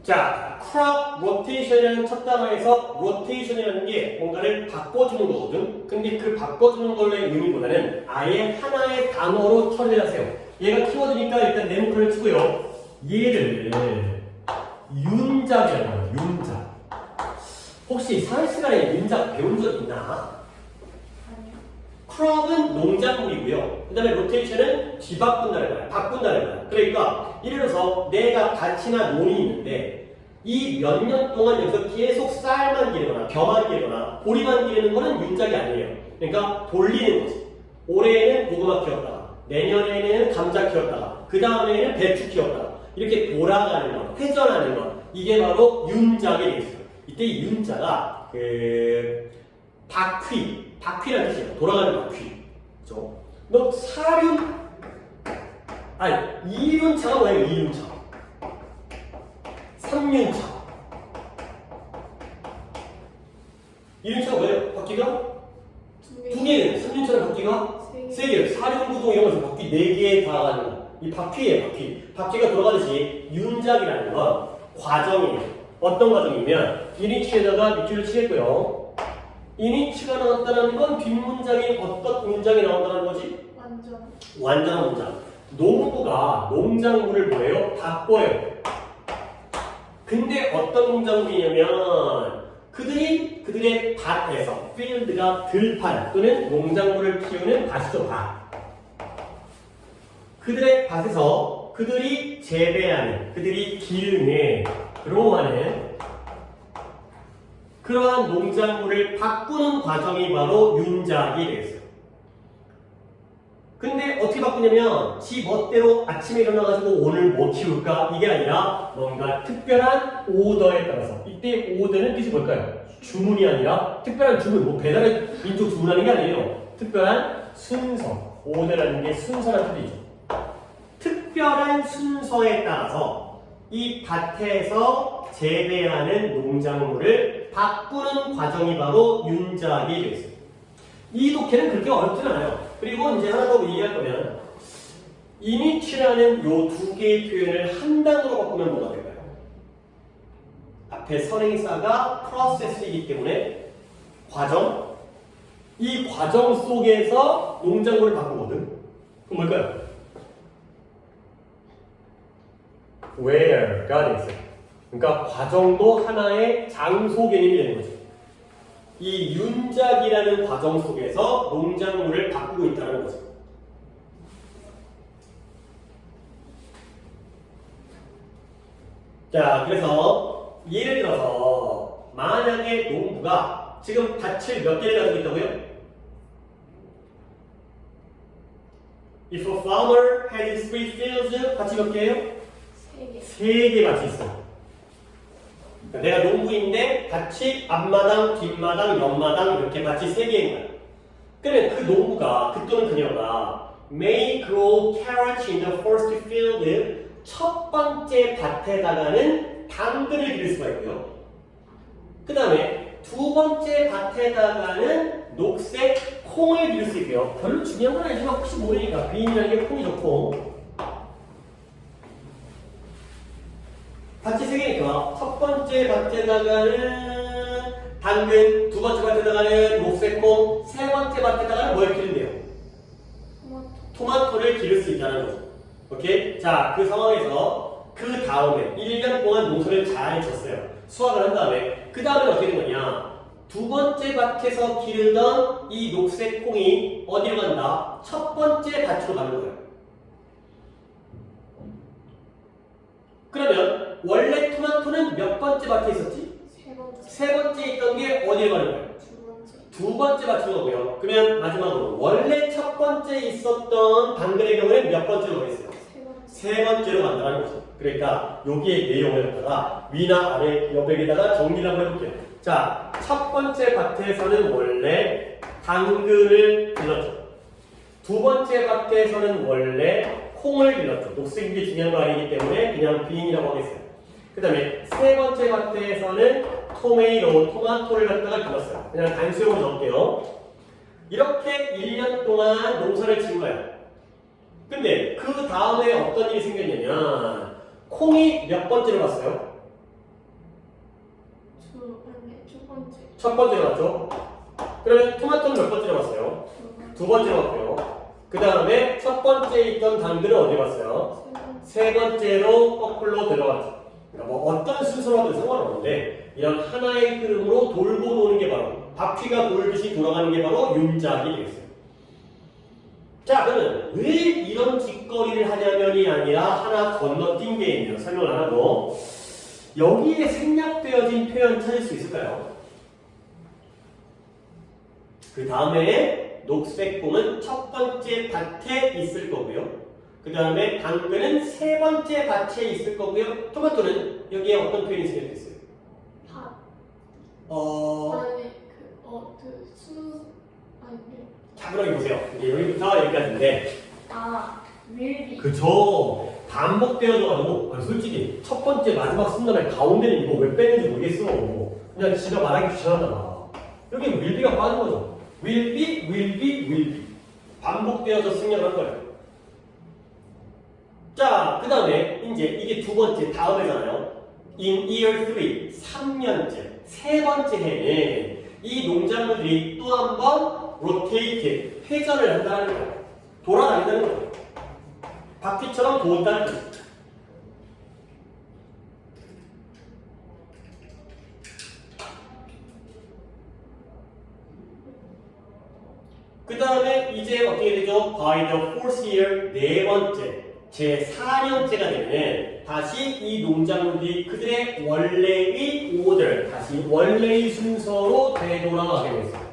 자, crop rotation이라는 첫 단어에서 rotation이라는 게 뭔가를 바꿔주는 거거든. 근데 그 바꿔주는 걸로의 의미보다는 아예 하나의 단어로 처리를 하세요. 얘가 키워드니까 일단 네모칸을 치고요. 얘를 윤작이라고 해요. 윤작. 혹시 사회 시간에 윤작 배운 적 있나? crop은 농작물이고요. 그 다음에 rotation은 뒤바꾼다는 거야. 바꾼다는 거야. 그러니까 예를 들어서 내가 밭이나 논이 있는데 이 몇 년 동안 여기서 계속 쌀만 기르거나 벼만 기르거나 보리만 기르는 거는 윤작이 아니에요. 그러니까 돌리는 거지. 올해에는 고구마 키웠다가 내년에는 감자 키웠다가 그 다음에는 배추 키웠다가 이렇게 돌아가는 거, 회전하는 거, 이게 바로 윤작이 되겠어요. 이때 이 윤자가 바퀴라는 뜻이에요. 돌아가는 바퀴. 그죠? 너 이륜차가 뭐예요? 이륜차. 3륜차. 이륜차가 뭐예요? 바퀴가? 두 개는 3륜차는 바퀴가? 세 개. 4륜구동 이런 거죠. 바퀴 4개에 다 가는 거. 이 바퀴예요, 바퀴. 바퀴가 돌아가듯이 윤작이라는 건 과정이에요. 어떤 과정이면 이니치에다가 밑줄을 치겠고요. 이니치가 나왔다는 건 뒷문장이 어떤 문장이 나온다는 거지? 완전한 문장. 농부가 농작물을 뭐예요? 바꿔요. 근데 어떤 농작물이냐면 그들의 밭에서 필드가 들판 또는 농작물을 키우는 밭이죠. 밭. 그들의 밭에서 그들이 재배하는, 그들이 기르는, 그로하는 그러한 농작물을 바꾸는 과정이 바로 윤작이 되겠어요. 근데 어떻게 바꾸냐면 지 멋대로 아침에 일어나가지고 오늘 뭐 키울까? 이게 아니라 뭔가 특별한 오더에 따라서 이때 오더는 뜻이 뭘까요? 주문이 아니라 특별한 주문, 뭐 배달의 민족 주문하는 게 아니에요. 특별한 순서, 오더라는 게 순서라는 뜻이죠. 특별한 순서에 따라서 이 밭에서 재배하는 농작물을 바꾸는 과정이 바로 윤작이 되겠습니다. 이 독해는 그렇게 어렵진 않아요. 그리고 이제 하나 더 얘기할 거면 이니치라는 요 두 개의 표현을 한 단어로 바꾸면 뭐가 될까요? 앞에 선행사가 프로세스이기 때문에 과정, 이 과정 속에서 농작물을 바꾸거든. 그럼 뭘까요? where가 되겠어요. 그러니까 과정도 하나의 장소 개념이 되는 거죠. 이 윤작이라는 과정 속에서 농작물을 바꾸고 있다는 거죠. 자, 그래서 예를 들어서 만약에 농부가 지금 밭을 몇 개를 가지고 있다고요? If a farmer has 3 fields, 밭이 몇 개예요? 3개 밭이 있어요. 그러니까 내가 농부인데 밭이 앞마당, 뒷마당, 옆마당 이렇게 밭이 3개인 거야. 그러면 그 농부가, 그 또는 그녀가 may grow carrots in the first field, 첫 번째 밭에다가는 당근을 기를 수가 있고요. 그 다음에 두 번째 밭에다가는 녹색 콩을 기를 수 있고요. 별로 중요한 건 아니지만 혹시 모르니까 비인이라는 게 콩이죠, 콩. 밭이 3개니까 첫 번째 밭에다가는 당근, 두 번째 밭에다가는 녹색콩, 세 번째 밭에다가는 뭘 기른대요? 토마토를 기를 수 있다는 거죠. 오케이? 자, 그 상황에서 그 다음에 1년 동안 농사를 잘 졌어요. 수확을 한 다음에 그 다음에 어떻게 된 거냐? 두 번째 밭에서 기르던 이 녹색콩이 어디로 간다? 첫 번째 밭으로 가는 거예요. 그러면 원래 토마토는 몇 번째 밭에 있었지? 세 번째 있던 게 어디에 가는 거예요? 두 번째 밭으로 가고요. 그러면 마지막으로 원래 첫 번째 있었던 당근의 경우에는 몇 번째로 가겠어요? 세 번째로 간다는 거죠. 그러니까 여기의 내용을 갖다가 위나 아래 옆에다가 정리를 한번 해볼게요. 자, 첫 번째 밭에서는 원래 당근을 길렀죠. 두 번째 밭에서는 원래 콩을 길렀죠. 녹색인 게 중요한 거 아니기 때문에 그냥 비인이라고 하겠어요. 그 다음에 세 번째 밭에서는 토마토를 갖다가 길렀어요. 그냥 단수용으로 넣을게요. 이렇게 1년 동안 농사를 지은 거예요. 근데 그 다음에 어떤 일이 생겼냐면 콩이 몇 번째로 갔어요? 첫 번째로 봤죠? 그러면 토마토는 몇 번째로 봤어요? 두 번째로 봤고요. 그 다음에 첫 번째에 있던 당근은 어디 봤어요? 세 번째로 거꾸로 들어갔죠. 그러니까 뭐 어떤 순서라도 상관없는데 이런 하나의 흐름으로 돌고 도는 게 바로 바퀴가 돌듯이 돌아가는 게 바로 윤작이 되겠어요. 자, 그러면 왜 이런 짓거리를 하냐면이 아니라 하나 건너뛴 게 있네요. 설명을 안 하고 여기에 생략되어진 표현 찾을 수 있을까요? 그 다음에 녹색 콩은 첫 번째 밭에 있을 거고요. 그 다음에 당근은 세 번째 밭에 있을 거고요. 토마토는 여기에 어떤 표현이 생략됐어요? 밭. 아닌데. 차분하게 보세요. 이제 여기부터 여기까지인데. 밀비. 그쵸. 반복되어져가지고 솔직히 첫 번째 마지막 순간에 가운데는 이거 왜 빼는지 모르겠어. 그냥 지가 말하기 귀찮았잖아. 여기 willbe가 빠진 거죠. will be. 반복되어져 생략한 거예요. 자, 그 다음에 이제 이게 두 번째 다음에잖아요. In year 3, 3년째, 세 번째 해에 이 농작물들이 또 한 번 rotate, 회전을 한다는 거예요. 돌아다닌다는 거예요. 바퀴처럼 돈다는 거예요. 그 다음에 이제 어떻게 되죠? By the fourth year, 네 번째, 제 4년째가 되면 다시 이 농작물들이 그들의 원래의 오더, 다시 원래의 순서로 되돌아가게 됐어요.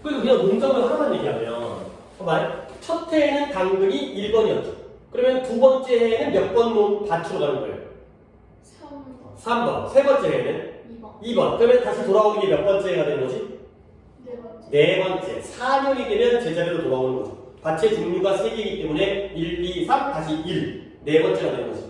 그리고 그냥 농작물 하나만 얘기하면 봐봐요. 첫 해에는 당근이 1번이었죠. 그러면 두 번째 해에는 몇 번 밭으로 가는 거예요? 3번. 3번. 세 번째 해에는 2번. 그러면 다시 돌아오는 게 몇 번째 해가 되는 거지? 네 번째. 4년이 되면 제자리로 돌아오는 거죠. 밭의 종류가 3개이기 때문에 1, 2, 3, 다시 1. 네 번째가 되는 거죠.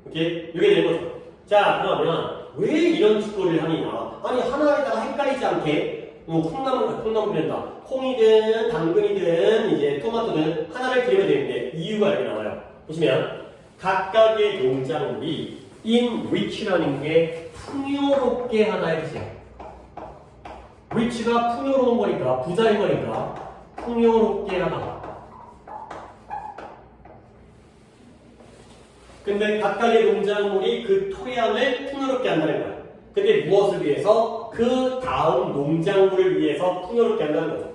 오케이? 이게 되는 거죠. 자, 그러면 왜 이런 짓거리를 하느냐? 아니, 하나에다가 헷갈리지 않게 콩나물 된다. 콩이든 당근이든 이제 토마토든 하나를 그리면 되는데 이유가 여기 나와요. 보시면 각각의 농작물이 enrich라는 게 풍요롭게 하나의 뜻이에요. rich가 풍요로운 거니까 부자인 거니까 풍요롭게 하다. 근데 각각의 농작물이 그 토양을 풍요롭게 한다는 거예요. 근데 무엇을 위해서? 그 다음 농작물을 위해서 풍요롭게 한다는 거죠.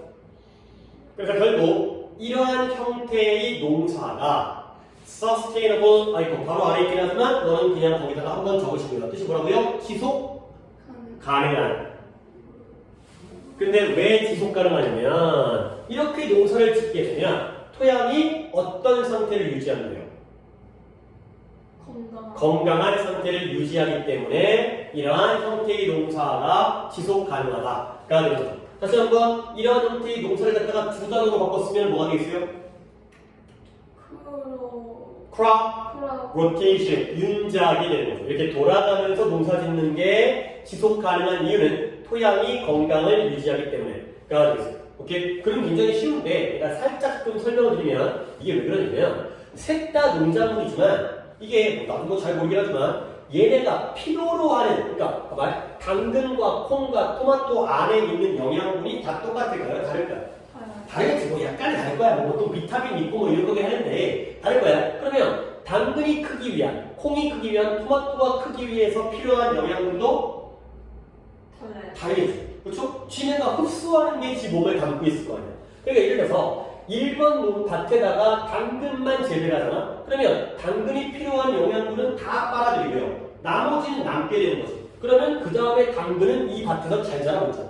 그래서 결국 이러한 형태의 농사가 sustainable, 이거 바로 아래 있긴 하지만 너는 그냥 거기다가 한번 적으시고요. 뜻이 뭐라고요? 지속 가능한. 근데 왜 지속 가능하냐면 이렇게 농사를 짓게 되면 토양이 어떤 상태를 유지하는데요? 건강한 상태를 유지하기 때문에 이러한 형태의 농사가 지속 가능하다가 되는 거죠. 다시 한번 이러한 형태의 농사를 갖다가 두 단어로 바꿨으면 뭐가 되겠어요? crop rotation, 윤작이 되는 거죠. 이렇게 돌아가면서 농사 짓는 게 지속 가능한 이유는 토양이 건강을 유지하기 때문에가 되겠어요. 오케이? 그럼 굉장히 쉬운데 내가 살짝 좀 설명을 드리면 이게 왜 그러냐면 셋 다 농작물이지만 이게 나도 잘 모르긴 하지만 얘네가 필요로 하는, 그러니까 봐봐, 당근과 콩과 토마토 안에 있는 영양분이 다 똑같을까요? 다를까요? 다르겠지. 뭐 약간은 다를 거야. 뭐 또 비타민 있고 뭐 이런 거긴 하는데 다를 거야. 그러면 당근이 크기 위한, 콩이 크기 위한, 토마토가 크기 위해서 필요한 영양분도 다르겠지. 그렇죠? 지네가 흡수하는 게 지 몸에 담고 있을 거 아니야. 그러니까 예를 들어서 1번 밭에다가 당근만 재배를 하잖아? 그러면 당근이 필요한 영양분은 다 빨아들이고요. 나머지는 남게 되는 거지. 그러면 그 다음에 당근은 이 밭에서 잘 자라 못 자라?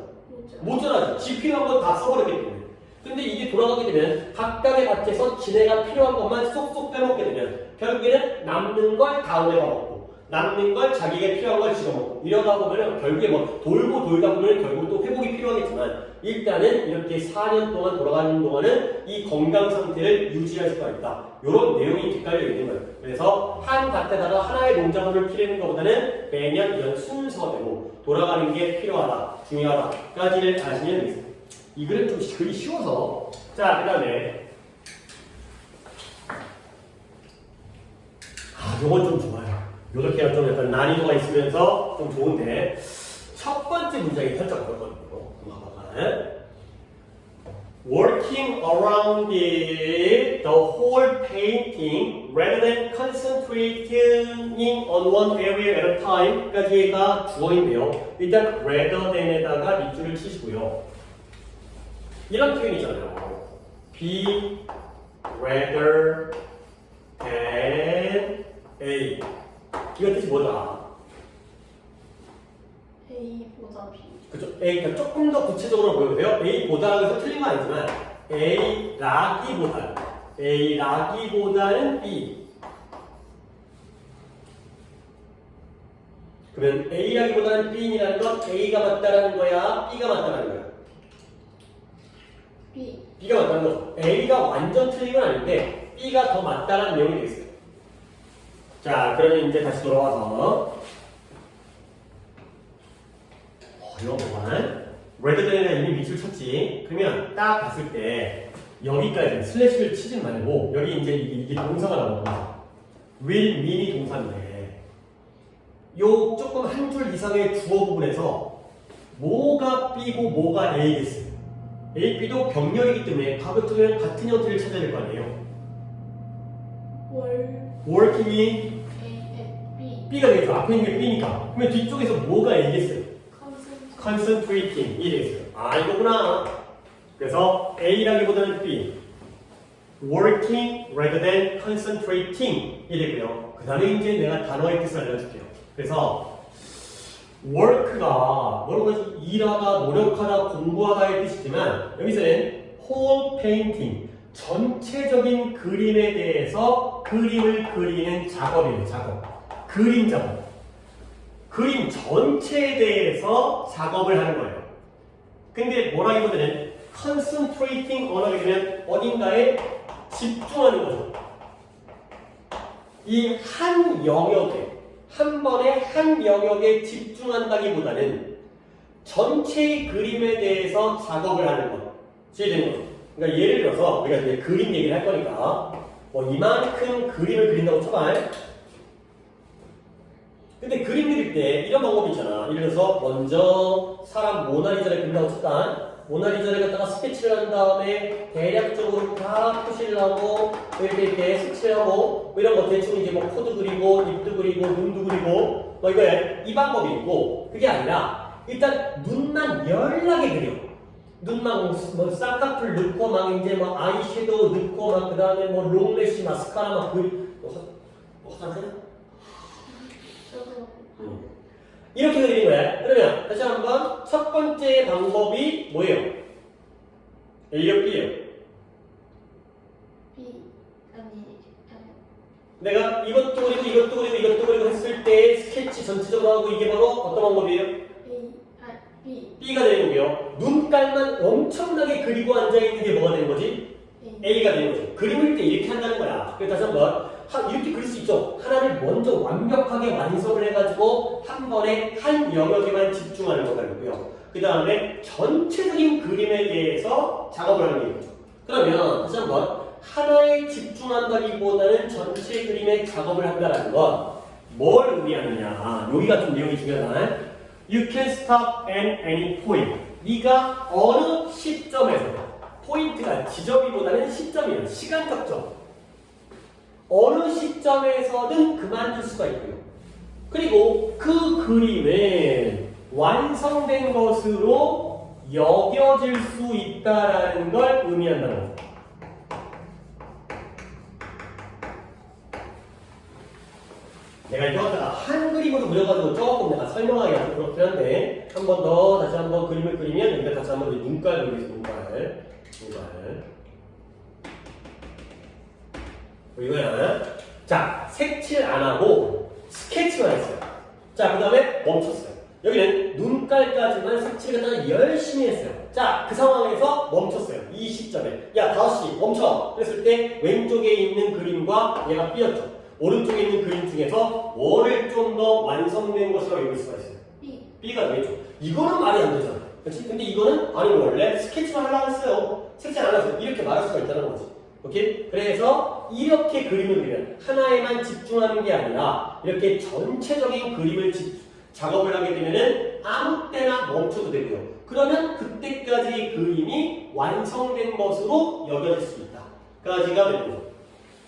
못 자라지. 지 필요한 건 다 써버렸기 때문에. 근데 이게 돌아가게 되면 각각의 밭에서 지네가 필요한 것만 쏙쏙 빼먹게 되면 결국에는 남는 걸 다음에 먹고 남는 걸 자기가 필요한 걸 집어먹고 이러다 보면 결국에 뭐 돌고 돌다 보면 결국 또 회복이 필요하겠지만 일단은 이렇게 4년 동안 돌아가는 동안은 이 건강 상태를 유지할 수가 있다. 이런 내용이 뒷달려 있는 거예요. 그래서 한 밭에다가 하나의 농작물을 키우는 것보다는 매년 이런 순서대로 돌아가는 게 필요하다, 중요하다까지를 아시면 되겠습니다. 이 글은 좀 글이 쉬워서 자, 그 다음에 요건 좀 좋아요. 이렇게 좀 약간 난이도가 있으면서 좀 좋은데 첫 번째 문장이 살짝 어렵거든요. 봐봐. Working around the whole painting rather than concentrating on one area at a time 까지가 주어인데요. 일단 rather than에다가 밑줄을 치시고요. 이런 표현이잖아요. be rather than A. 이거 뜻이 뭐다? A보다 B. 그죠? A가 조금 더 구체적으로 보여도요. A보다라고 해서 틀린 건 아니지만 A라기보다는 B. 그러면 A라기보다는 B이라는 건 A가 맞다라는 거야? B가 맞다라는 거야? B. B가 맞다는 거죠. A가 완전 틀린 건 아닌데 B가 더 맞다라는 내용이 되겠어요. 자, 그러면 이제 다시 돌아와서 이거 보면 레드덴이나 이미 밑줄 쳤지. 그러면 딱 봤을 때 여기까지 슬래시를 치진 말고 여기 이제 이게 동사가 나오는 동사. will, mean이 동사인데 요 조금 한 줄 이상의 주어 부분에서 뭐가 B고 뭐가 A겠어요. A, B도 병렬이기 때문에 가급적이면 같은 형태를 찾아야 될 거 아니에요. working이 B. B가 되겠죠. 앞에 있는 게 B니까. 그러면 뒤쪽에서 뭐가 A겠어요. concentrating 이 되겠어요. 아, 이거구나. 그래서 A라기보다는 B. working rather than concentrating 이 되고요. 그 다음에 이제 내가 단어의 뜻을 알려줄게요. 그래서 work가 뭐라고 하지? 일하다, 노력하다, 공부하다의 뜻이지만 여기서는 whole painting 전체적인 그림에 대해서 그림을 그리는 작업이에요. 작업. 그림 작업. 그림 전체에 대해서 작업을 하는 거예요. 근데 뭐라기보다는 concentrating on하게 되면 어딘가에 집중하는 거죠. 이 한 영역에, 한 번에 한 영역에 집중한다기보다는 전체의 그림에 대해서 작업을 하는 것. 이해되는 거죠. 그러니까 예를 들어서 우리가 이제 그림 얘기를 할 거니까 뭐 이만큼 그림을 그린다고 쳐봐. 근데 그림 그릴 때 이런 방법이 있잖아. 예를 들어서 먼저 사람 모나리자를 그린다고 쳤다. 모나리자를 갖다가 스케치를 한 다음에 대략적으로 다 표시를 하고 이렇게 스케치를 하고 뭐 이런 거 대충 이제 뭐 코도 그리고 입도 그리고 눈도 그리고 뭐 이거야. 이 방법이 있고 그게 아니라 일단 눈만 연하게 그려. 눈만 뭐 쌍꺼풀 넣고 막 이제 뭐 아이섀도우 넣고 막 그다음에 뭐 롱래쉬 마스카라 막 뭐 화장실? 이렇게 그리는 거야. 그러면 다시 한번 첫 번째 방법이 뭐예요? A요, B예요? B. 아니. 내가 이것도 그리고 이것도 그리고 이것도 그리고 했을 때 스케치 전체적으로 하고 이게 바로 어떤 방법이에요? B. B가 되는 거고요. 눈깔만 엄청나게 그리고 앉아있는 게 뭐가 되는 거지? A가 되는 거죠. 그림을 때 이렇게 한다는 거야. 그래서 다시 한번 이렇게 그릴 수 있죠. 하나를 먼저 완벽하게 완성을 해가지고 한 번에 한 영역에만 집중하는 거가 있고요. 그 다음에 전체적인 그림에 대해서 작업을 하는 게 있죠. 그러면 다시 한번 하나에 집중한다기보다는 전체 그림에 작업을 한다는 건 뭘 의미하느냐. 여기가 좀 내용이 중요하다. You can stop at any point. 네가 어느 시점에서 포인트가 지점이보다는 시점이에요. 시간적 점. 어느 시점에서든 그만둘 수가 있고요. 그리고 그 그림은 완성된 것으로 여겨질 수 있다라는 걸 의미한다는 거죠. 내가 이거 한 그림으로 그려가지고 조금 내가 설명하기 좀 그렇긴 한데 한 번 더 다시 한번 그림을 그리면 여기다 다시 한번 눈깔 그리겠습니다. 눈깔. 이거야. 자, 색칠 안 하고 스케치만 했어요. 자, 그 다음에 멈췄어요. 여기는 눈깔까지만 색칠을 갖다가 열심히 했어요. 자, 그 상황에서 멈췄어요. 이 시점에. 야, 5시 멈춰! 그랬을 때 왼쪽에 있는 그림과 얘가 삐었죠. 오른쪽에 있는 그림 중에서 뭐를 좀 더 완성된 것으로 여길 수가 있어요. B가 되겠죠. 이거는 말이 안 되잖아. 그렇지? 근데 이거는 아니 원래 스케치만 하려고 했어요. 색칠 안 하세요. 이렇게 말할 수가 있다는 거지. 오케이? 그래서 이렇게 그림을 그리면 하나에만 집중하는 게 아니라 이렇게 전체적인 그림을 작업을 하게 되면은 아무 때나 멈춰도 되고요. 그러면 그때까지 그림이 완성된 것으로 여겨질 수 있다. 까지가 되는 거죠.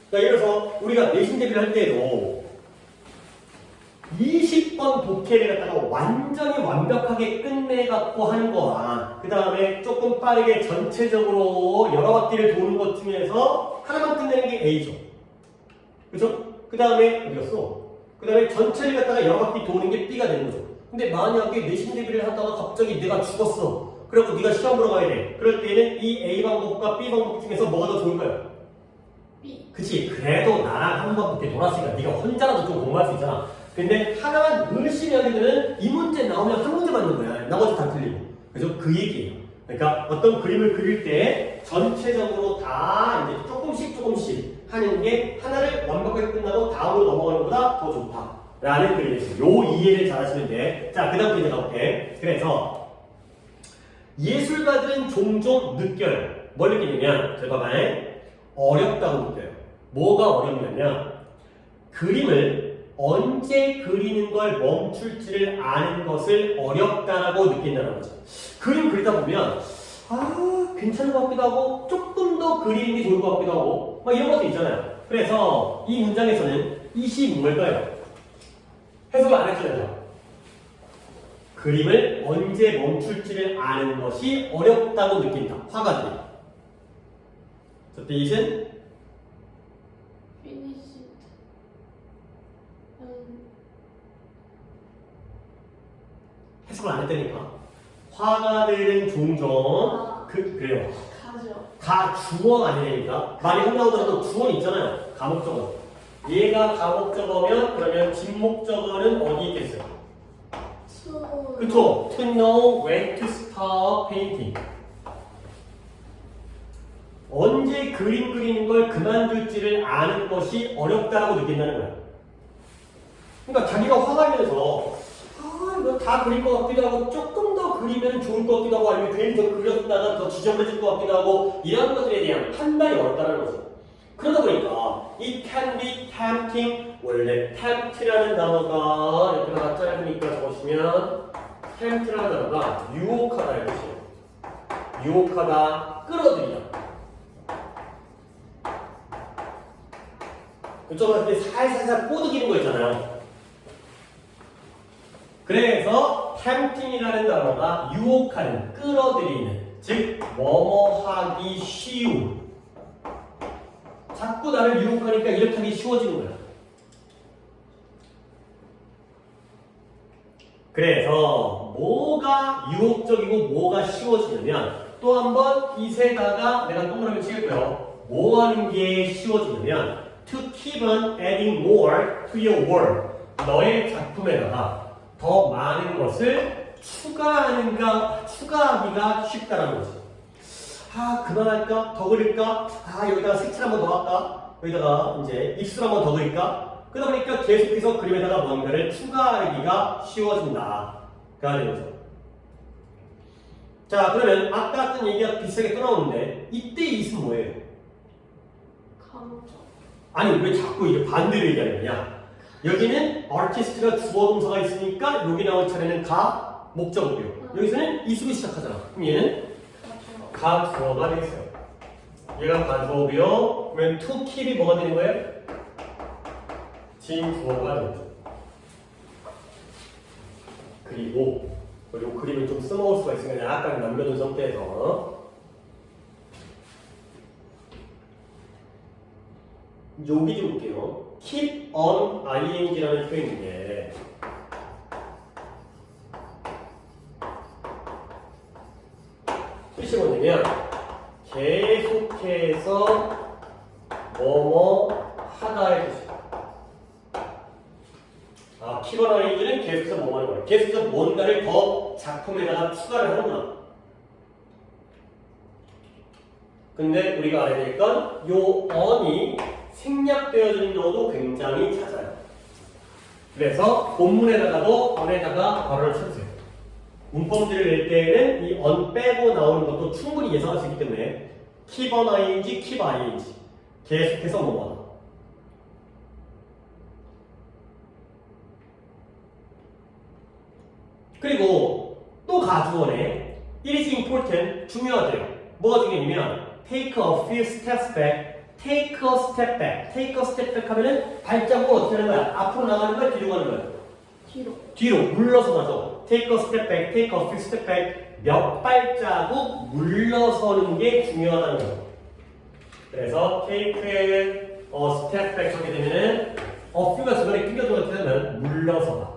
그러니까 예를 들어서 우리가 내신 대비를 할 때도 20번 독해를 갖다가 완전히 완벽하게 끝내갖고 하는 거와 그 다음에 조금 빠르게 전체적으로 여러 바퀴를 도는 것 중에서 하나만 끝내는 게 A죠. 그죠? 그 다음에 어디갔어? 그 다음에 전체를 갖다가 여러 바퀴 도는 게 B가 되는 거죠. 근데 만약에 내신 대비를 하다가 갑자기 내가 죽었어. 그래갖고 네가 시험 보러 가야 돼. 그럴 때는 이 A 방법과 B 방법 중에서 뭐가 더 좋을까요? B. 그치. 그래도 나랑 한 번 그때 놀았으니까 네가 혼자라도 좀 공부할 수 있잖아. 근데 하나만 열심히 하게 되면 이 문제 나오면 한 문제 맞는 거야. 나머지 다 틀리고. 그래서 그 얘기예요. 그러니까 어떤 그림을 그릴 때 전체적으로 다 이제 조금씩 하는 게 하나를 완벽하게 끝나고 다음으로 넘어가는 것보다 더 좋다. 라는 그림이었어요. 요 이해를 잘 하시면 돼. 자, 그 다음 그림 가볼게. 그래서 예술가들은 종종 느껴요. 뭘 느끼냐면, 잘 봐봐. 어렵다고 느껴요. 뭐가 어렵냐면, 그림을 언제 그리는 걸 멈출지를 아는 것을 어렵다라고 느낀다는 거죠. 그림 그리다 보면, 괜찮은 것 같기도 하고, 조금 더 그리는 게 좋을 것 같기도 하고, 막 이런 것도 있잖아요. 그래서 이 문장에서는 이 시 뭘까요? 해석을 안 했잖아요. 그림을 언제 멈출지를 아는 것이 어렵다고 느낀다. 화가들이. 저 뜻은 Finished. 해석을 안 했다니까. 화가들은 종종 그래요. 가죠. 다 주어 아니니까 많이 혼나오더라도 주어는 있잖아요. 가목적어. 얘가 가목적어면 그러면 진목적어는 어디 있겠어요? To. 그쵸? To know when to stop painting. 언제 그림 그리는 걸 그만둘지를 아는 것이 어렵다고 느낀다는 거야. 그러니까 자기가 화가면서 이거 다 그릴 것 같기도 하고 조금 더 그리면 좋을 것 같기도 하고 아니면 괜히 더 그렸다가 더 지저분해질 것 같기도 하고 이런 것들에 대한 판단이 어렵다는 거죠. 그러다 보니까 이 can be tempting 원래 tempt라는 단어가 이렇게 하나 짧으니까 적으시면 tempt라는 단어가 유혹하다 이런 뜻이에요. 유혹하다, 끌어들이다. 그쪽으로 이렇게 살살살 뽀드기는 거 있잖아요. 그래서 tempting이라는 단어가 유혹하는, 끌어들이는, 즉 뭐뭐 하기 쉬운. 자꾸 나를 유혹하니까 이렇게 하기 쉬워지는 거야. 그래서 뭐가 유혹적이고 뭐가 쉬워지냐면 또 한 번 잇에다가 내가 동그라미 치겠고요. 뭐 하는 게 쉬워지냐면 to keep on adding more to your work. 너의 작품에다가 더 많은 것을 추가하기가 쉽다라는 거지. 그만할까? 더 그릴까? 여기다가 색칠 한번 더 할까? 여기다가 이제 입술 한번 더 그릴까? 그러다 보니까 계속해서 그림에다가 뭔가를 추가하기가 쉬워진다. 가 되는 거죠. 자, 그러면 아까 했던 얘기가 비슷하게 또 나오는데 이때 이것은 뭐예요? 감정. 아니, 왜 자꾸 이게 반대로 얘기하는 거냐? 여기는 아티스트가 주어 동사가 있으니까 여기 나올 차례는 가, 목적어고요. 여기서는 이수로 시작하잖아. 그럼 얘는 가주어가 되겠어요. 얘가 가주어고요. 그러면 to keep이 뭐가 되는 거예요? 진주어가 되죠. 그리고 이 그림을 좀 써먹을 수가 있으니까 약간 남겨둔 상태에서 여기 좀 볼게요. keep on ing라는 표현인데 뜻이 뭐냐면 계속해서 뭐뭐 하다의 뜻이에요. keep on ing는 계속해서 뭐 하는 거예요. 계속해서 뭔가를 더 작품에다가 추가를 하는구나. 근데 우리가 알아야 될 건 요 on이 생략되어지는 경우도 굉장히 잦아요. 그래서 본문에다가도 on에다가 괄호를 쳐주세요. 문법들을 낼 때에는 이 on 빼고 나오는 것도 충분히 예상할 수 있기 때문에 keep on ing, keep ing 계속해서 뭐하다. 그리고 또 가주어네. It is important. 중요하대요. 뭐가 중요하냐면 take a few steps back. take a step back. take a step back 하면은 발자국을 어떻게 하는 거야? 앞으로 나가는 거야? 뒤로 가는 거야? 뒤로. 뒤로 물러서 가죠. take a step back. take a few step back. 몇 발자국 물러서는 게 중요하다는 거예요. 그래서 take a step back 하게 되면은 a few가 중간에 끼겨도 어떻게 하면 물러서다.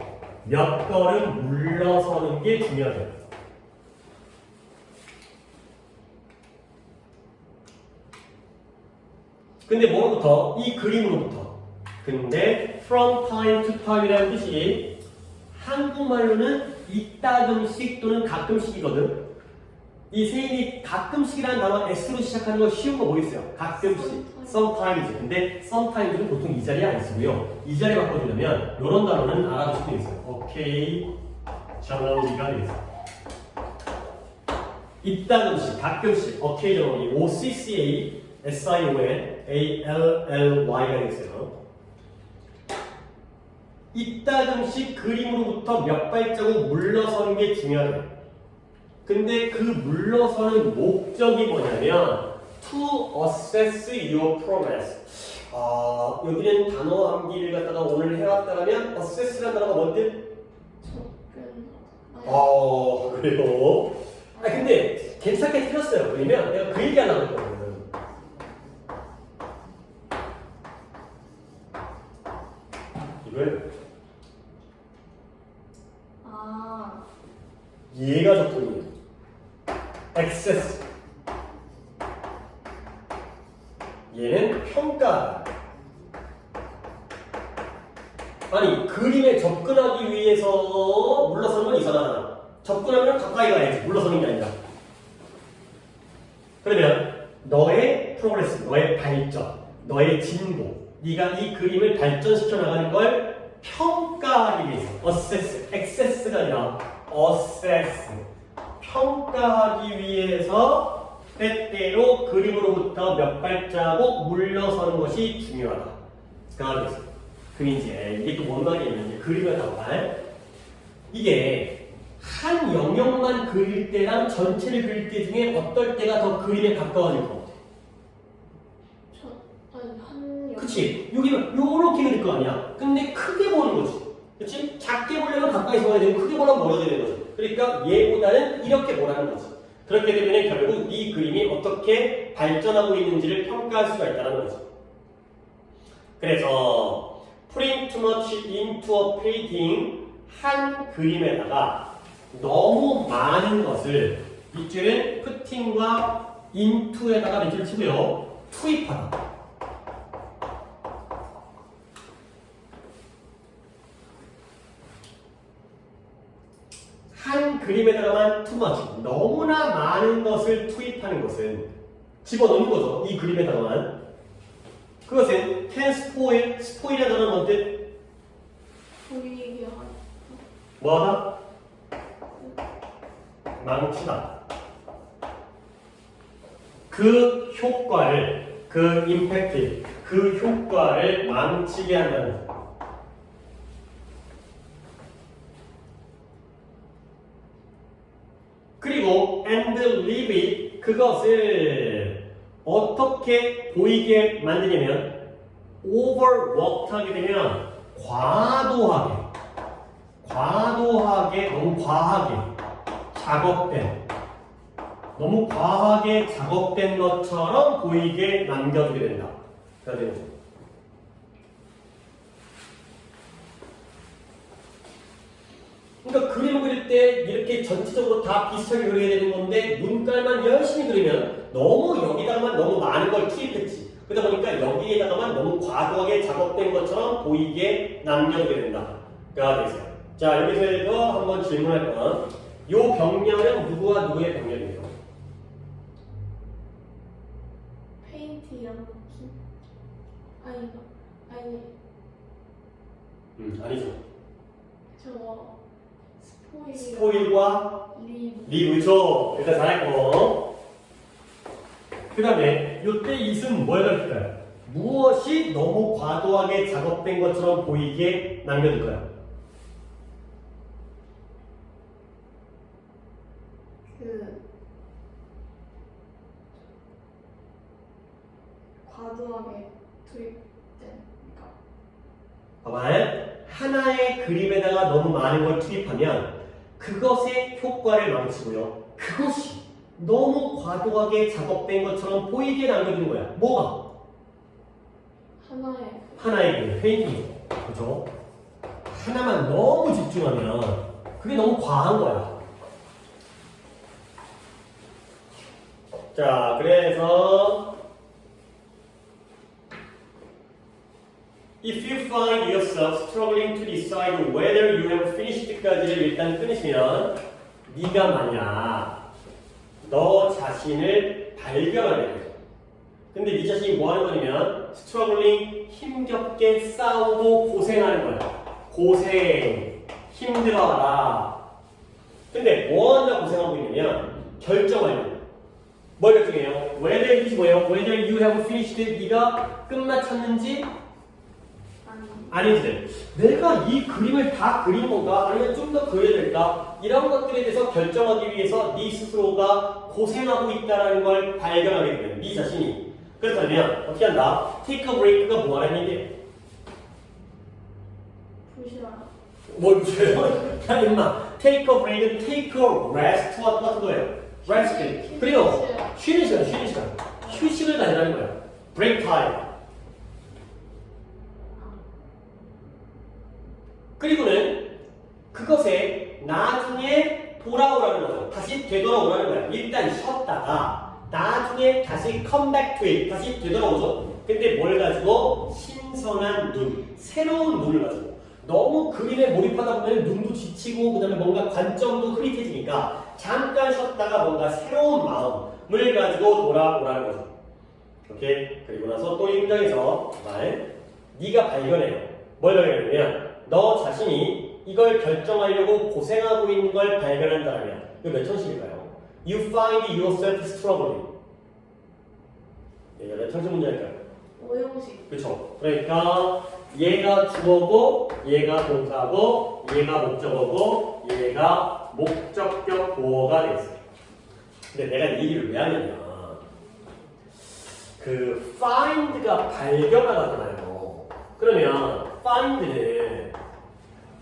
몇 걸음 물러서는 게 중요하대요. 근데 뭐로부터? 이 그림으로부터. 근데 from time to time이라는 뜻이 한국말로는 이따금씩 또는 가끔씩이거든. 이 세임이 가끔씩이라는 단어 S로 시작하는 거 쉬운 거 모르겠어요. 가끔씩. sometimes. 근데 sometimes는 보통 이 자리에 안 쓰고요. 이 자리에 바꿔주려면 이런 단어는 알아둘 수 있어요. 오케이. generally가 되겠어요. 이따금씩, 가끔씩, occasionally, OCCA, SION, ALLY가 되겠어요. 이따금씩 그림으로부터 몇 발자국 물러서는 게 중요해요. 근데 그 물러서는 목적이 뭐냐면 to assess your progress. 여기는 단어 암기를 갖다가 오늘 해왔다면 assess라는 단어가 뭔데? 접근. 그래요? 근데 괜찮게 틀렸어요. 왜냐면 내가 그 얘기 하려고 했거든. 이걸 얘가 접근이에요. access. 얘는 평가. 아니 그림에 접근하기 위해서 물러서는 건 이상하잖아. 접근하면 가까이 가야지. 물러서는 게 아니라. 그러면 너의 프로그레스, 너의 발전, 너의 진보, 네가 이 그림을 발전시켜 나가는 걸 평가하기 위해서 assess, access가 아니라 assess, 평가하기 위해서 때때로 그림으로부터 몇 발자국 물러서는 것이 중요하다. 그 이제 이게 또 뭔 말이냐면 이제 그림을 나와. 이게 한 영역만 그릴 때랑 전체를 그릴 때 중에 어떨 때가 더 그림에 가까워질 것 같아? 그치? 여기는 요렇게 그릴 거 아니야? 근데 크게 보는 거지. 그치? 작게 보려면 가까이서 봐야 되고 크게 보려면 멀어져야 되는 거지. 그러니까 얘보다는 이렇게 보라는 거지. 그렇게 되면 결국 이 그림이 어떻게 발전하고 있는지를 평가할 수가 있다는 거지. 그래서 putting too much into a painting, 한 그림에다가 너무 많은 것을, 밑줄은 putting과 into에다가 밑줄 치고요, 투입하다. 한 그림에다가만 too much, 너무나 많은 것을 투입하는 것은, 집어넣는 거죠. 이 그림에다가만. 그것은 can spoil, spoil이라는 단어는 뭔데? 보이게 하다. 뭐하다? 망치다. 그 효과를, 그 임팩트, 그 효과를 망치게 한다는 거죠. 그리고 and leave it, 그것을 어떻게 보이게 만드냐면 overworked 하게 되면 과도하게, 너무 과하게 작업된, 너무 과하게 작업된 것처럼 보이게 남겨두게 된다. 그래야 되는 거죠. 그러니까 그림을 그릴 때 이렇게 전체적으로 다 비슷하게 그리게 되는 건데 눈깔만 열심히 그리면 너무 여기다가만 너무 많은 걸 투입했지. 그러다 보니까 여기에다가만 너무 과도하게 작업된 것처럼 보이게 남겨두게 된다가 되세요. 자, 여기서 한번 질문할 건, 요 병렬은 누구와 누구의 병렬이에요? 페인트랑 느낌? 아니죠. 저 스포일과 리브. 리브죠. 일단 잘했고. 그 다음에 요때 it은 뭘 가르칠까요? 무엇이 너무 과도하게 작업된 것처럼 보이게 남겨둘까요? 과도하게 투입된 봐봐요. 하나의 그림에다가 너무 많은 걸 투입하면 그것의 효과를 망치고요. 그것이 너무 과도하게 작업된 것처럼 보이게 남겨두는 거야. 뭐가? 하나의 그림, 페인팅. 그죠? 하나만 너무 집중하면 그게 너무 과한 거야. 자, 그래서 If you find yourself struggling to decide whether you have finished까지를 일단 끊으시면 네가 만약 너 자신을 발견하게 돼요. 근데 네 자신이 뭐 하는 거냐면 struggling, 힘겹게 싸우고 고생하는 거야. 고생, 힘들어하라. 근데 뭐 하냐 고생하고 있냐면 결정하려고. 뭘 결정해요? Whether 이게 뭐예요? Whether you have finished 네가 끝마쳤는지 아니지. 내가 이 그림을 다 그린 건가? 아니면 좀 더 그려야 될까? 이런 것들에 대해서 결정하기 위해서 네 스스로가 고생하고 있다는 걸 발견하게 되는 네 자신이. 그렇다면 어떻게 한다? Take a break가 뭐 하라는 얘기예요? 부시라. 뭘 부셔요? 야 임마. Take a break, take a rest와 똑같은 거예요. rest. 그리고 쉬는 시간. 휴식을 가지라는 거예요. break time. 그리고는 그것에 나중에 돌아오라는 거죠. 다시 되돌아오라는 거야. 일단 쉬었다가 나중에 다시 come back to it. 다시 되돌아오죠. 근데 뭘 가지고? 신선한 눈, 새로운 눈을 가지고. 너무 그림에 몰입하다 보면 눈도 지치고 그 다음에 뭔가 관점도 흐릿해지니까 잠깐 쉬었다가 뭔가 새로운 마음을 가지고 돌아오라는 거죠. 오케이? 그리고 나서 또 이 문장에서 네가 발견해요. 뭘 발견하냐면 너 자신이 이걸 결정하려고 고생하고 있는 걸 발견한다면 이거 몇 천식일까요? You find yourself struggling. 이거 몇 천식 문제일까요? 5형식. 그렇죠. 그러니까 얘가 주어고 얘가 동사고 얘가 목적어고 얘가 목적격 보어가 되겠어요. 근데 내가 이 얘기를 왜 하냐면 그 find가 발견하다잖아요. 그러면 find는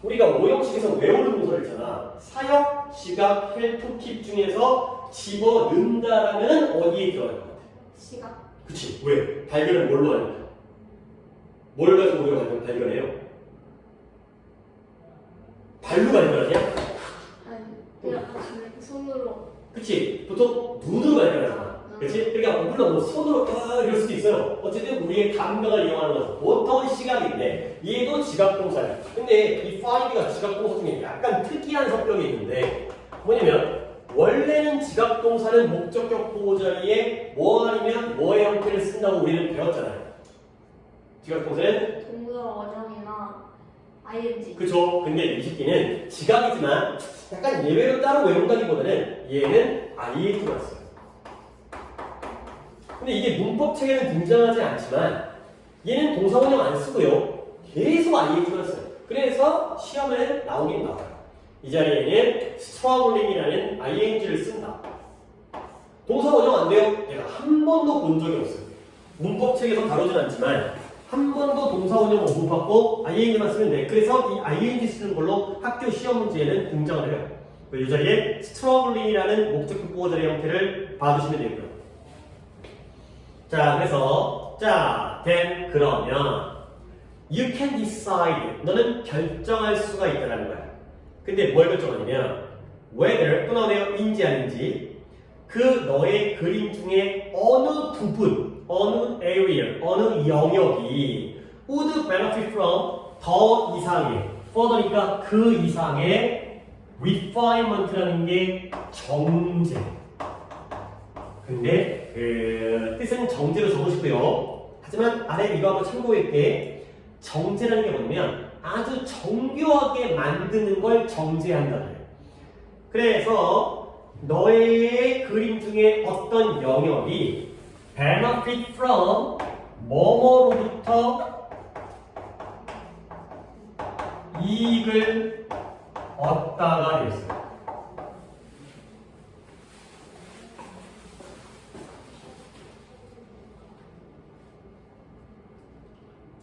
우리가 5형식에서 외우는 동사를 있잖아. 사역, 지각, 헬프, 킵 중에서 집어넣는다라면 어디에 들어갈 것 같아? 시각. 그치. 왜? 발견은 뭘로 하니까? 뭘 가지고 우리가 발견해요? 발로 발견하냐? 아니, 그냥 손으로. 그치. 보통 눈으로 발견하잖아. 그치? 그러니까 물론 뭐 손으로 이럴 수도 있어요. 어쨌든 우리의 감각을 이용하는 거죠. 보통은 시각인데 얘도 지각동사예요. 근데 이 find가 지각동사 중에 약간 특이한 성격이 있는데 뭐냐면 원래는 지각동사는 목적격 보호 자리에 뭐 아니면 뭐의 형태를 쓴다고 우리는 배웠잖아요. 지각동사는 동사 원형이나 ing. 그쵸. 근데 이 새끼는 지각이지만 약간 예외로 따로 외운다기보다는 얘는 ing가 있어요. 근데 이게 문법 책에는 등장하지 않지만 얘는 동사 원형 안 쓰고요. 계속 ing만 써요. 그래서 시험에 나오긴 나와요. 이 자리에는 struggling이라는 ing를 쓴다. 동사 원형 안 돼요? 내가 한 번도 본 적이 없어요. 문법 책에서 다루진 않지만 한 번도 동사 원형 못 받고 ing만 쓰면 돼. 그래서 이 ing 쓰는 걸로 학교 시험 문제에는 등장을 해요. 이 자리에 struggling이라는 목적격 보호 자리 형태를 봐주시면 되고요. 자, 그래서 then 그러면 you can decide 너는 결정할 수가 있다는 거야. 근데 뭘 결정하냐면 whether 또 나오네요. 인지 아닌지 그 너의 그림 중에 어느 부분, 어느 area, 어느 영역이 would benefit from 더 이상의 further니까 그 이상의 refinement라는 게 정제. 근데 그 뜻은 정제로 적으시고요. 하지만 아래 이거 한번 참고할게. 정제라는 게 뭐냐면 아주 정교하게 만드는 걸 정제한다는 거예요. 그래서 너의 그림 중에 어떤 영역이 benefit from 뭐뭐로부터 이익을 얻다가 됐어요.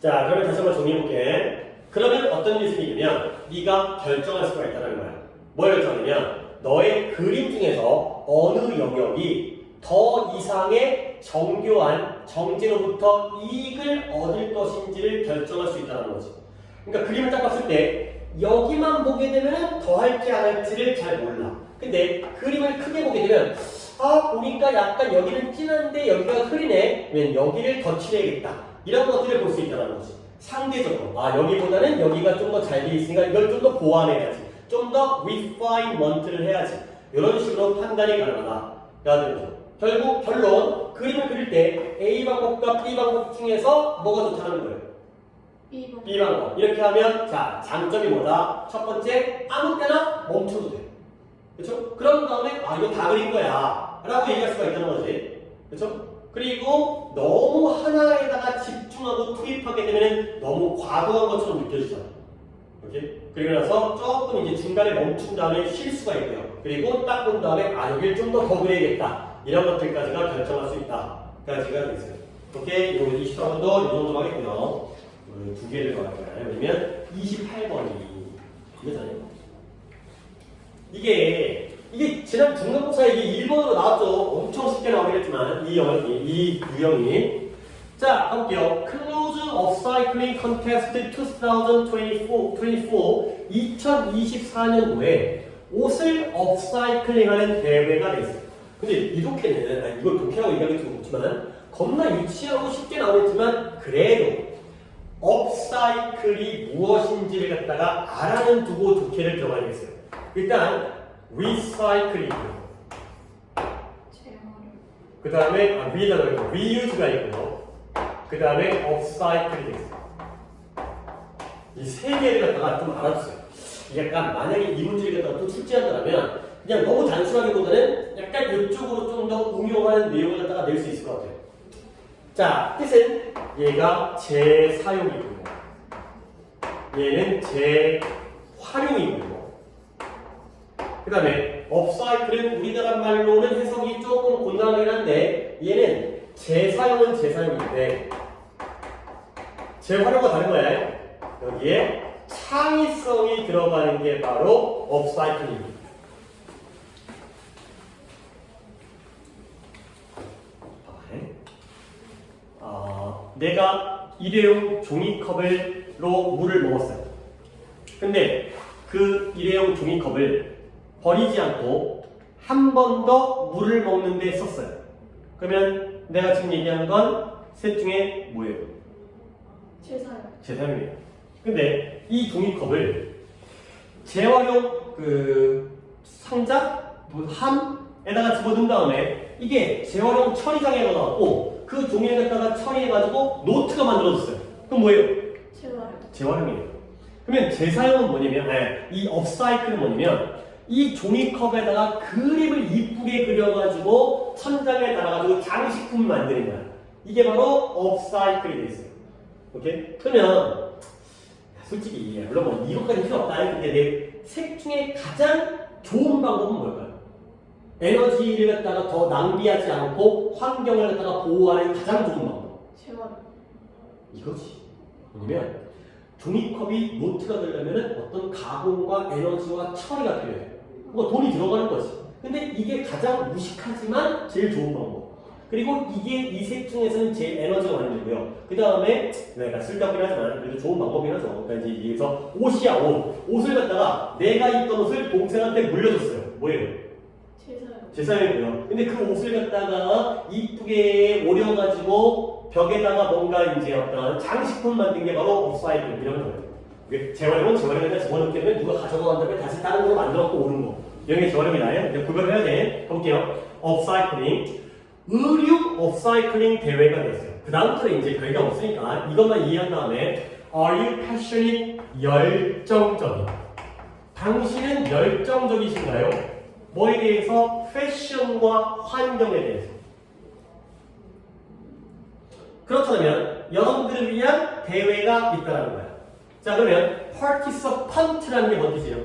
자, 그러면 다시 한번 정리해볼게. 그러면 어떤 일이 생기냐면 네가 결정할 수가 있다는 거야. 뭘 결정하냐면 너의 그림 중에서 어느 영역이 더 이상의 정교한 정제로부터 이익을 얻을 것인지를 결정할 수 있다는 거지. 그러니까 그림을 딱 봤을 때 여기만 보게 되면 더 할지 안 할지를 잘 몰라. 근데 그림을 크게 보게 되면 보니까 약간 여기는 진한데 여기가 흐리네. 그러면 여기를 더 칠해야겠다. 이런 것들을 볼 수 있다는 거지. 상대적으로 여기보다는 여기가 좀 더 잘 돼 있으니까 이걸 좀 더 보완해야지. 좀 더 refinement를 해야지. 이런 식으로 판단이 가능하다. 결국 결론 그림을 그릴 때 A 방법과 B 방법 중에서 뭐가 좋다는 거예요? B 방법. 이렇게 하면 자 장점이 뭐다? 첫 번째 아무 때나 멈춰도 돼. 그렇죠? 그런 다음에 이거 다 그린 거야 라고 얘기할 수가 있다는 거지. 그렇죠? 그리고 너무 하나에다가 집중하고 투입하게 되면 너무 과도한 것처럼 느껴지잖아. 오케이? 그리고 나서 조금 이제 중간에 멈춘 다음에 쉴 수가 있고요. 그리고 딱 본 다음에 여기를 좀 더 그려야겠다. 이런 것들까지가 결정할 수 있다. 까지가 되겠어요. 오케이? 이거 23번도 이 정도 하겠고요. 두 개를 더 할 거예요. 왜냐면 28번이 이거잖아요. 이게 지난 중간고사에 이게 1번으로 나왔죠. 엄청 쉽게 나오긴 했지만 이 유형이 자 가볼게요. Close of Cycling Contest 2024년도에 옷을 업사이클링하는 대회가 됐어요. 근데 이 독해는 이걸 독해라고 얘기하기 좀 그렇지만 겁나 유치하고 쉽게 나오겠지만 그래도 업사이클이 무엇인지를 갖다가 알아는 두고 독해를 들어가야겠어요. 일단 리사이클이고요. 그 다음에 위에다가 리유즈가 있고요. 그 다음에 업사이클이 되겠어요. 이 세 개를 갖다가 좀 알아주세요. 약간 만약에 이 문제를 갖다가 또 출제한다면 그냥 너무 단순하기보다는 약간 이쪽으로 좀 더 응용하는 내용을 갖다가 낼 수 있을 것 같아요. 자, 뜻은 얘가 재사용이고요. 얘는 재활용이고요. 그 다음에 업사이클은 우리나라 말로는 해석이 조금 곤란하긴 한데 얘는 재사용은 재사용인데 재활용과 다른 거야. 여기에 창의성이 들어가는 게 바로 업사이클입니다. 내가 일회용 종이컵으로 물을 먹었어요. 근데 그 일회용 종이컵을 버리지 않고 한 번 더 물을 먹는 데 썼어요. 그러면 내가 지금 얘기하는 건 셋 중에 뭐예요? 재사용이에요. 근데 이 종이컵을 재활용 상자, 함에다가 집어넣은 다음에 이게 재활용 처리장에 넣어갖고 그 종이를 갖다가 처리해가지고 노트가 만들어졌어요. 그럼 뭐예요? 재활용이에요. 그러면 재사용은 뭐냐면, 이 업사이클은 뭐냐면 이 종이컵에다가 그림을 이쁘게 그려가지고 천장에 달아가지고 장식품을 만드는 거야. 이게 바로 업사이클이 돼 있어요. 오케이? 그러면 솔직히 물론 뭐 이것까지 필요 없다. 근데 내 색 중에 가장 좋은 방법은 뭘까요? 에너지를 갖다가 더 낭비하지 않고 환경을 갖다가 보호하는 가장 좋은 방법. 이거지. 왜냐면 종이컵이 노트가 되려면 어떤 가공과 에너지와 처리가 필요해. 그거 돈이 들어가는 거지. 근데 이게 가장 무식하지만 제일 좋은 방법. 그리고 이게 이 셋 중에서는 제일 에너지가 많이 들고요. 그 다음에 내가 쓸데없긴 하지만 그래도 좋은 방법이긴 하죠. 그러니까 이제 여기서 옷이야 옷. 옷을 갖다가 내가 입던 옷을 동생한테 물려줬어요. 뭐예요? 재사용이고요. 근데 그 옷을 갖다가 이쁘게 오려가지고 벽에다가 뭔가 이제 어떤 장식품 만든 게 바로 업사이클 이런 거예요. 재활용은 재활용에다 집어넣기 때문에 누가 가져간 다음에 다시 다른 거 만들어갖고 오는 거. 이런 게 재활용이 나요. 이제 그걸 해야 돼. 볼게요. 업사이클링. 의류 업사이클링 대회가 됐어요. 그 다음부터는 이제 별게 없으니까 이것만 이해한 다음에 Are you passionate? 열정적인. 당신은 열정적이신가요? 뭐에 대해서? 패션과 환경에 대해서. 그렇다면 여러분들을 위한 대회가 있다는 거야. 자, 그러면 participant라는 게 뭔 뜻이에요?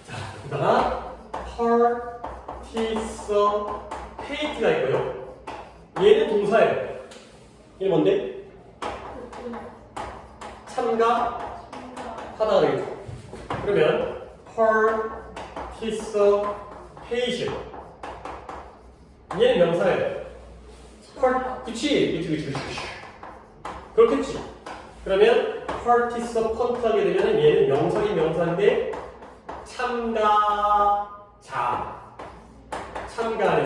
자, 여기다가 participant가 있고요. 얘는 동사예요. 얘는 뭔데? 참가하다 그러겠죠. 그러면 participation 얘는 명사예요. 그치. 그렇겠지. 그러면 participant 하게 되면 얘는 명사긴 명사인데 참가하는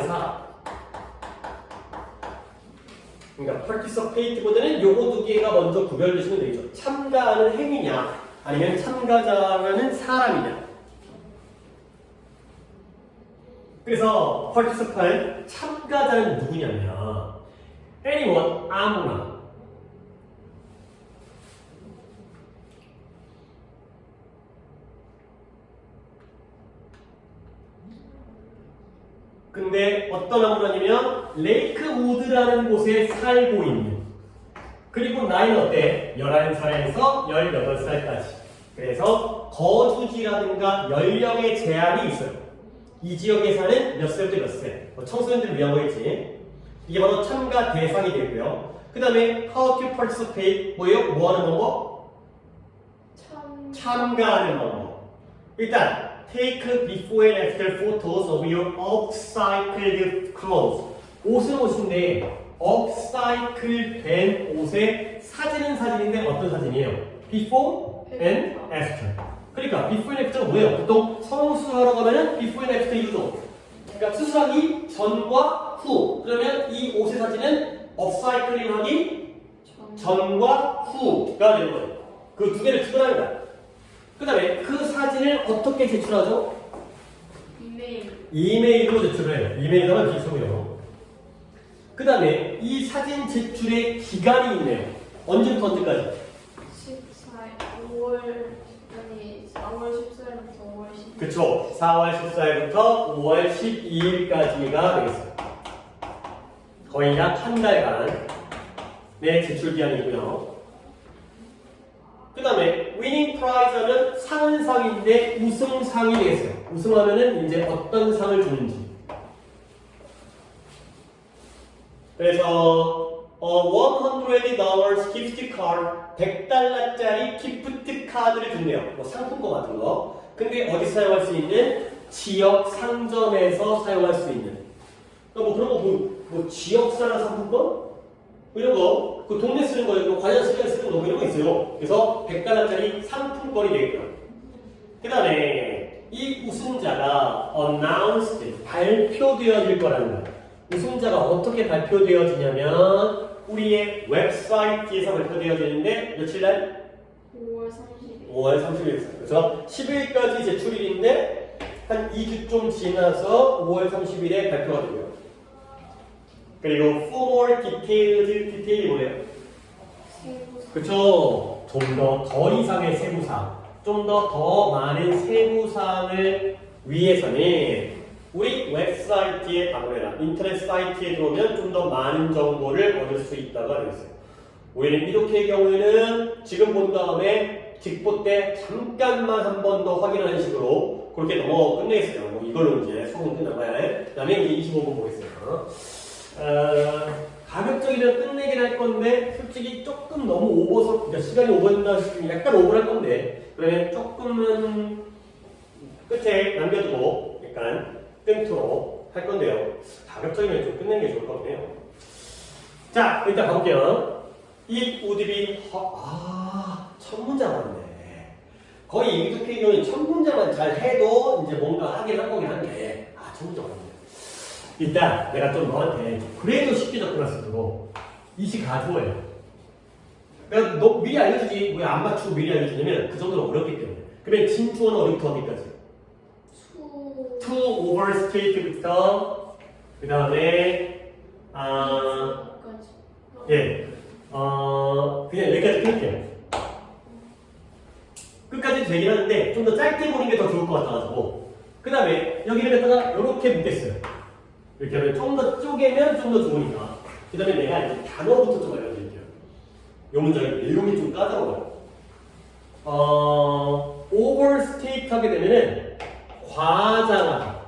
사람. 그러니까 participate보다는 요거 두 개가 먼저 구별되시면 되겠죠. 참가하는 행위냐 아니면 참가자라는 사람이냐. 그래서 participant 참가자는 누구냐면 anyone 아무나. 근데 어떤 아무나냐면 레이크우드라는 곳에 살고 있는, 그리고 나이는 어때? 11살에서 18살까지. 그래서 거주지라든가 연령의 제한이 있어요. 이 지역에 사는 몇 살부터 몇 살, 청소년들을 위한 거겠지. 이게 바로 참가 대상이 되고요. 그 다음에 how to participate 뭐예요? 뭐 하는 방법? 참가하는 방법. 일단 take before and after photos of your upcycled clothes. 옷은 옷인데 upcycled 된 옷의 사진은 사진인데 어떤 사진이에요? before and after. 그러니까 before and after가 뭐예요? 보통 성수하러 가면은 before and after 이거죠. 그러니까 수술하기 전과 후. 그러면 이 옷의 사진은 upcycling하기 전과 후가 되는 거예요. 그 두 개를 구분하는 거야. 그 다음에 그 사진을 어떻게 제출하죠? 이메일로 제출을 해요. 이메일이라면 비송이요. 그 다음에 이 사진 제출의 기간이 있네요. 언제부터 언제까지? 4월 14일부터 5월 12일. 그쵸. 4월 14일부터 5월 12일까지가 되겠어요. 거의 약 한 달간의 제출 기한이고요. 그 다음에 winning prize 하면 상은 상인데 우승상이 되겠어요. 우승하면은 이제 어떤 상을 주는지. 그래서 $100 gift card, $100짜리 기프트 카드를 준대요. 뭐 상품권 같은 거. 근데 어디서 사용할 수 있는? 지역 상점에서 사용할 수 있는. 뭐 그런 거 뭐 지역사랑 상품권? 이런 거, 그 동네 쓰는 거, 이거 과자 시간 쓰는 거, 이런 거 있어요. 그래서 $100짜리 상품권이 되겠고요. 그 다음에 이 우승자가 announced, 발표되어질 거라는 거예요. 우승자가 어떻게 발표되어지냐면 우리의 웹사이트에서 발표되어지는데 며칠날? 5월 30일. 5월 30일. 그래서 10일까지 제출일인데 한 2주 좀 지나서 5월 30일에 발표가 되고요. 그리고 for more 디테일이 뭐예요? 그쵸. 좀 더 이상의 세부사항, 좀 더 많은 세부사항을 위해서는 우리 웹사이트에 방문해라. 인터넷 사이트에 들어오면 좀 더 많은 정보를 얻을 수 있다고 되어있어요. 우리는 이렇게의 경우에는 지금 본 다음에 직보 때 잠깐만 한 번 더 확인하는 식으로 그렇게 넘어 끝내겠어요. 뭐 이걸로 이제 수업은 끝나봐야 해. 그 다음에 이제 25분 보겠어요. 가급적이면 끝내긴 할 건데 솔직히 조금 너무 오버서, 그러니까 시간이 오버된다 싶으면 약간 오버할 건데 그러면 조금은 끝에 남겨두고 약간 끊도록 할 건데요. 가급적이면 좀 끝내는 게 좋을 것 같네요. 자, 일단 가볼게요. It would be 첫 문장 맞네. 거의 이렇게 경우는 첫 문장만 잘 해도 이제 뭔가 하긴 한 거긴 한데 첫 문장 맞네. 일단 내가 좀 너한테 그래도 쉽게 접근할 수 있도록 이시 가주어예요. 그러니까 너 미리 알려주지 왜 안 맞추고 미리 알려주냐면 그 정도로 어렵기 때문에. 그러면 진주어는 어디부터 어디까지? to overstate부터 그 다음에 그냥 여기까지 끊을게요. 끝까지 되긴 하는데 좀 더 짧게 보는 게 더 좋을 것 같아가지고 그 다음에 여기를 갖다가 이렇게 묶겠어요. 이렇게 하면 좀 더 쪼개면 좀 더 좋으니까. 그 다음에 내가 이제 단어부터 좀 알려드릴게요. 이 문장의 내용이 좀 까다로워요. overstate 하게 되면은 과장하다.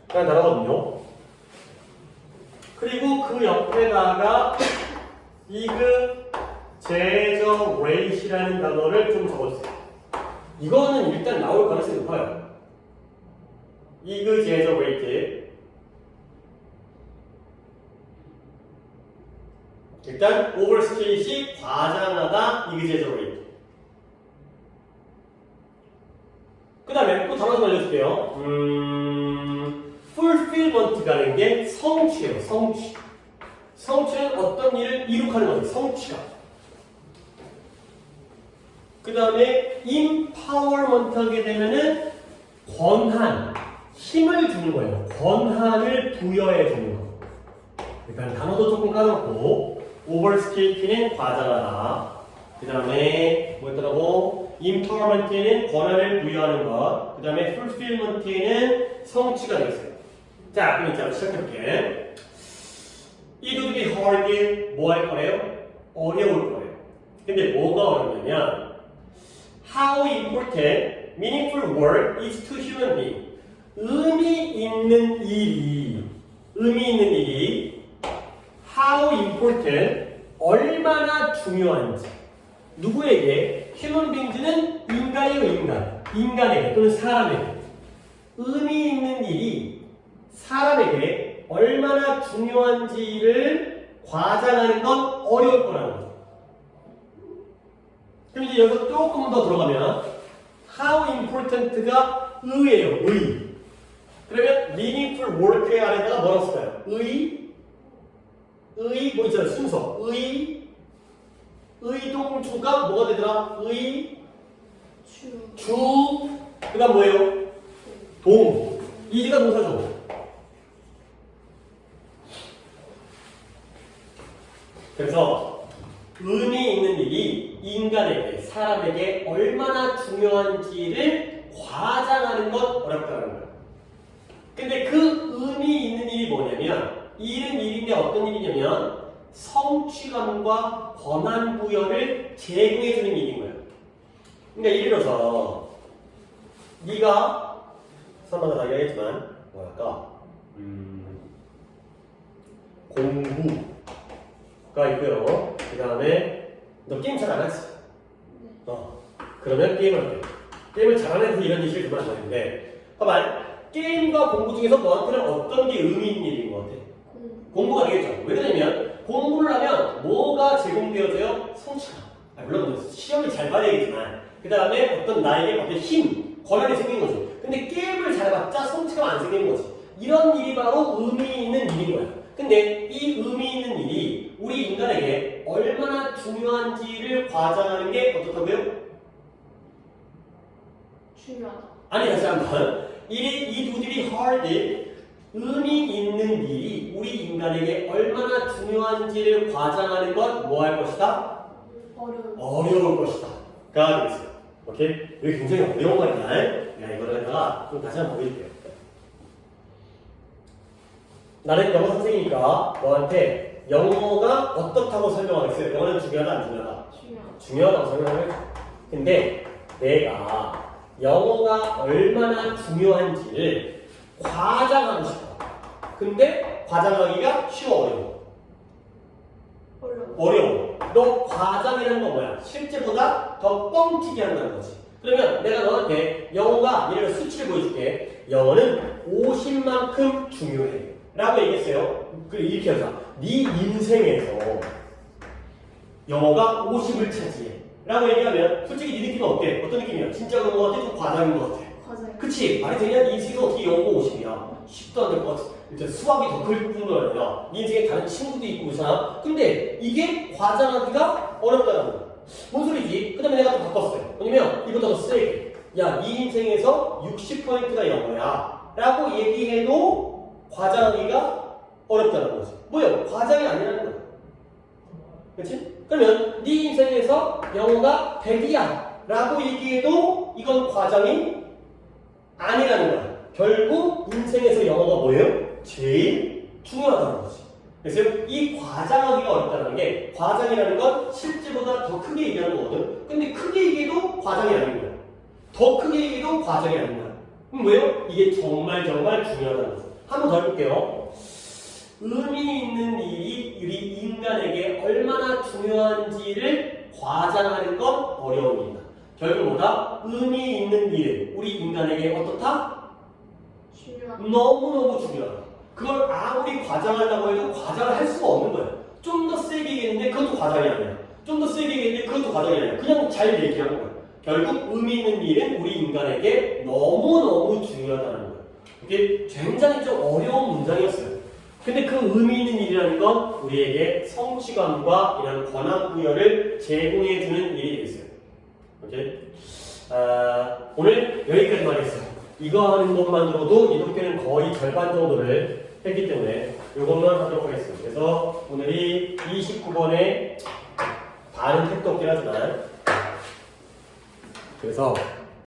그냥 나라거든요. 그리고 그 옆에다가 exaggerate이라는 단어를 좀 적어주세요. 이거는 일단 나올 가능성이 높아요. exaggerate. 일단 overstate이 과장하다, exaggerate. 그 다음에 또 단어 좀 알려줄게요. fulfillment라는 게 성취예요. 성취. 성취는 어떤 일을 이룩하는 거예요. 성취가. 그 다음에 empowerment 하게 되면은 권한, 힘을 주는 거예요. 권한을 부여해 주는 거. 그러니까 단어도 조금 까놓고 overstate는 과장하다. 그 다음에 뭐였더라고? empowerment에는 권한을 부여하는 것. 그 다음에 fulfillment에는 성취가 되겠어요. 자, 그럼 이제 시작해볼게. It would be hard, 뭐 할 거래요? 어려울 거예요. 근데 뭐가 어렵냐면 How important, meaningful work is to human being. 의미 있는 일이 How important, 얼마나 중요한지. 누구에게? human beings는 인간이에요, 인간에게 또는 사람에게. 의미 있는 일이 사람에게 얼마나 중요한지를 과장하는 건 어려울 거라는 거죠. 그럼 이제 여기서 조금 더 들어가면 how important가 의예요, 의. 그러면 meaningful work의 아래다가 뭐라고 쓸까요? 뭐 있잖아요, 순서. 의동주가 뭐가 되더라? 주. 그 다음 뭐예요? 동. 이지가 동사죠. 그래서 의미 있는 일이 인간에게, 사람에게 얼마나 중요한지를 과장하는 건 어렵다는 거예요. 근데 그 의미 있는 일이 뭐냐면, 일은 일인데 어떤 일이냐면 성취감과 권한 부여를 제공해주는 일인 거예요. 그러니까 예를 들어서 네가 선방을 다 이야기했지만 뭐랄까 공부가 있고요. 그 다음에 너 게임 잘 안 하지? 그러면 게임을 해. 게임을 잘하는 애들 이런 얘기를 주면 안 되는데 봐봐. 게임과 공부 중에서 너한테는 어떤 게 의미 있는 일인 것 같아? 공부가 되겠죠. 왜 그러냐면 공부를 하면 뭐가 제공되어져요? 성취감. 물론 시험을 잘 봐야겠지만 그 다음에 어떤 나에게 어떤 힘, 권한이 생기는 거죠. 근데 게임을 잘해봤자 성취감 안 생기는 거지. 이런 일이 바로 의미 있는 일인 거야. 근데 이 의미 있는 일이 우리 인간에게 얼마나 중요한지를 과장하는 게 어떻다고요? 중요하다. 아니, 다시 한번. It would be hard. 의미 있는 일이 우리 인간에게 얼마나 중요한지를 과장하는 건 뭐 할 것이다? 어려울 것이다. 가 되겠어요. 오케이? 이게 굉장히 어려운 말이야. 내가 이거를 갖다가 좀 다시 한번 보여줄게요. 나는 영어 선생이니까 너한테 영어가 어떻다고 설명하겠어요? 영어는 중요하다, 안 중요하다? 중요하다고 설명을 해줘. 근데 내가 영어가 얼마나 중요한지를 과장하고 싶어. 근데 과장하기가 쉬워, 어려워. 너 과장이라는 건 뭐야? 실제보다 더 뻥튀기 한다는 거지. 그러면 내가 너한테 영어가 예를 들어 수치를 보여줄게. 영어는 50만큼 중요해 라고 얘기했어요. 이렇게 하자. 네 인생에서 영어가 50을 차지해 라고 얘기하면 솔직히 네 느낌은 어때? 어떤 느낌이야? 진짜 그런 거 같아? 좀 과장인 거 같아? 그치? 말이 되냐? 네 인생에서 어떻게 영어가 50이야? 10도 안 될 것 같아. 일단 수학이 더 클 뿐만 아니라 네 인생에 다른 친구도 있고 그렇잖아. 근데 이게 과장하기가 어렵다는 거야. 뭔 소리지? 그 다음에 내가 또 바꿨어요. 왜냐면 이보다 더 세게. 야, 네 인생에서 60%가 영어야 라고 얘기해도 과장하기가 어렵다는 거지. 뭐야? 과장이 아니라는 거야. 그치? 그러면 네 인생에서 영어가 100이야 라고 얘기해도 이건 과장이 아니라는 거야. 결국 인생에서 영어가 뭐예요? 제일 중요하다는 거지. 그래서 이 과장하기가 어렵다는 게 과장이라는 건 실제보다 더 크게 얘기하는 거거든. 근데 크게 얘기해도 과장이 아닌 거야. 더 크게 얘기해도 과장이 아닌 거야. 그럼 왜요? 이게 정말 중요하다는 거죠. 한 번 더 해볼게요. 의미 있는 일이 우리 인간에게 얼마나 중요한지를 과장하는 건 어려운 일이다. 결국 뭐다? 의미 있는 일은 우리 인간에게 어떻다? 중요한. 너무너무 중요하다. 그걸 아무리 과장하려고 해도 과장을 할 수가 없는 거야. 좀 더 세게 얘기했는데 그것도 과장이 아니야. 좀 더 세게 얘기했는데 그것도 과장이 아니야. 그냥 잘 얘기하는 거야. 결국 의미 있는 일은 우리 인간에게 너무너무 중요하다는 거야. 이게 굉장히 좀 어려운 문장이었어요. 근데 그 의미 있는 일이라는 건 우리에게 성취감과 이런 권한 부여를 제공해주는 일이 되겠어요. 오케이? 오늘 여기까지만 하겠어요. 이거 하는 것만으로도 이독교는 거의 절반 정도를 했기 때문에 이것만 하도록 하겠습니다. 그래서 오늘이 29번에 다른 택도 없긴 하지만 그래서